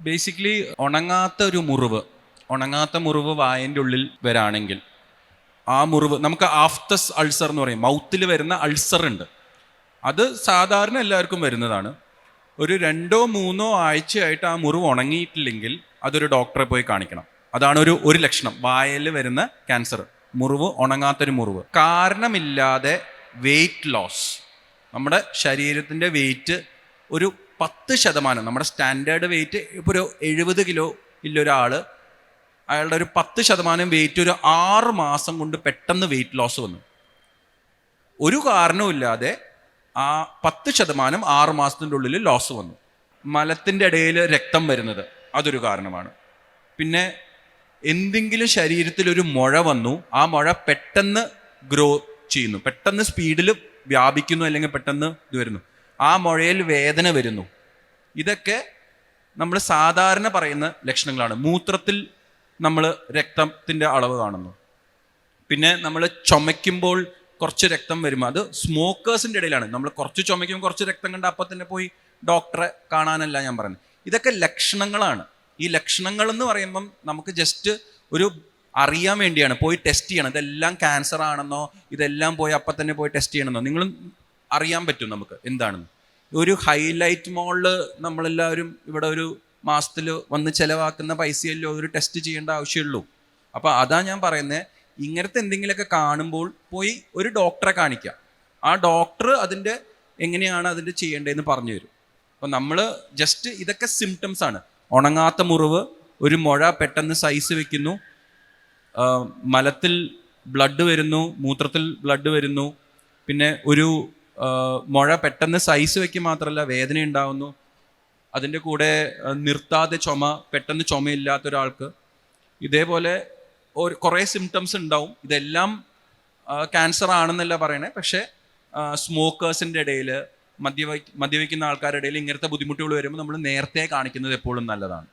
Basically ഉണങ്ങാത്ത മുറിവ് വായൻ്റെ ഉള്ളിൽ വരാണെങ്കിൽ ആ മുറിവ് നമുക്ക് ആഫ്തസ് അൾസർ എന്ന് പറയും. മൗത്തിൽ വരുന്ന അൾസർ ഉണ്ട്. അത് സാധാരണ എല്ലാവർക്കും വരുന്നതാണ്. ഒരു 2-3 ആഴ്ചയായിട്ട് ആ മുറിവ് ഉണങ്ങിയിട്ടില്ലെങ്കിൽ അതൊരു ഡോക്ടറെ പോയി കാണിക്കണം. അതാണ് ഒരു ലക്ഷണം. വായയിൽ വരുന്ന ക്യാൻസർ, ഉണങ്ങാത്തൊരു മുറിവ്. കാരണമില്ലാതെ വെയിറ്റ് ലോസ്, നമ്മുടെ ശരീരത്തിൻ്റെ വെയിറ്റ് ഒരു 10%, നമ്മുടെ സ്റ്റാൻഡേർഡ് വെയിറ്റ് ഇപ്പോൾ ഒരു 70 കിലോ ഒരാൾ, അയാളുടെ ഒരു 10% വെയിറ്റ് ഒരു 6 മാസം കൊണ്ട് പെട്ടെന്ന് വെയിറ്റ് ലോസ് വന്നു. ഒരു കാരണവുമില്ലാതെ ആ 10% 6 മാസത്തിൻ്റെ ഉള്ളിൽ ലോസ് വന്നു. മലത്തിൻ്റെ ഇടയിൽ രക്തം വരുന്നത് അതൊരു കാരണമാണ്. പിന്നെ എന്തെങ്കിലും ശരീരത്തിൽ ഒരു മുഴ വന്നു, ആ മുഴ പെട്ടെന്ന് ഗ്രോ ചെയ്യുന്നു, പെട്ടെന്ന് സ്പീഡിൽ വ്യാപിക്കുന്നു, അല്ലെങ്കിൽ പെട്ടെന്ന് ഇത് വരുന്നു, ആ മുഴയിൽ വേദന വരുന്നു. ഇതൊക്കെ നമ്മൾ സാധാരണ പറയുന്ന ലക്ഷണങ്ങളാണ്. മൂത്രത്തിൽ നമ്മൾ രക്തത്തിൻ്റെ അളവ് കാണുന്നു. പിന്നെ നമ്മൾ ചുമയ്ക്കുമ്പോൾ കുറച്ച് രക്തം വരുമ്പോൾ അത് സ്മോക്കേഴ്സിൻ്റെ ഇടയിലാണ്. നമ്മൾ കുറച്ച് ചുമയ്ക്കുമ്പോൾ കുറച്ച് രക്തം കണ്ട് അപ്പം തന്നെ പോയി ഡോക്ടറെ കാണാനല്ല ഞാൻ പറയുന്നത്. ഇതൊക്കെ ലക്ഷണങ്ങളാണ്. ഈ ലക്ഷണങ്ങൾ എന്ന് പറയുമ്പം നമുക്ക് ജസ്റ്റ് ഒരു അറിയാൻ വേണ്ടിയാണ്, പോയി ടെസ്റ്റ് ചെയ്യണം. ഇതെല്ലാം ക്യാൻസർ ആണെന്നോ, ഇതെല്ലാം പോയി അപ്പം തന്നെ പോയി ടെസ്റ്റ് ചെയ്യണമെന്നോ നിങ്ങളും അറിയാൻ പറ്റും നമുക്ക് എന്താണെന്ന്. ഒരു ഹൈലൈറ്റ് മോളിൽ നമ്മളെല്ലാവരും ഇവിടെ ഒരു മാസത്തിൽ വന്ന് ചിലവാക്കുന്ന പൈസയല്ലോ ഒരു ടെസ്റ്റ് ചെയ്യേണ്ട ആവശ്യമുള്ളൂ. അപ്പോൾ അതാ ഞാൻ പറയുന്നത്, ഇങ്ങനത്തെ എന്തെങ്കിലുമൊക്കെ കാണുമ്പോൾ പോയി ഒരു ഡോക്ടറെ കാണിക്കുക. ആ ഡോക്ടർ അതിൻ്റെ എങ്ങനെയാണ് അതിൻ്റെ ചെയ്യേണ്ടതെന്ന് പറഞ്ഞു തരും. അപ്പോൾ നമ്മൾ ജസ്റ്റ് ഇതൊക്കെ സിംറ്റംസ് ആണ്. ഉണങ്ങാത്ത മുറിവ്, ഒരു മുഴ പെട്ടെന്ന് സൈസ് വെക്കുന്നു, മലത്തിൽ ബ്ലഡ് വരുന്നു, മൂത്രത്തിൽ ബ്ലഡ് വരുന്നു, പിന്നെ ഒരു മുഴ പെട്ടെന്ന് സൈസ് വയ്ക്കുക മാത്രമല്ല വേദന ഉണ്ടാവുന്നു, അതിൻ്റെ കൂടെ നിർത്താതെ ചുമ, പെട്ടെന്ന് ചുമയില്ലാത്ത ഒരാൾക്ക് ഇതേപോലെ കുറേ സിംറ്റംസ് ഉണ്ടാവും. ഇതെല്ലാം ക്യാൻസർ ആണെന്നല്ല പറയണേ, പക്ഷേ സ്മോക്കേഴ്സിൻ്റെ ഇടയിൽ, മദ്യപിക്കുന്ന ആൾക്കാരുടെ ഇടയിൽ ഇങ്ങനത്തെ ബുദ്ധിമുട്ടുകൾ വരുമ്പോൾ നമ്മൾ നേരത്തെ കാണിക്കുന്നത് എപ്പോഴും നല്ലതാണ്.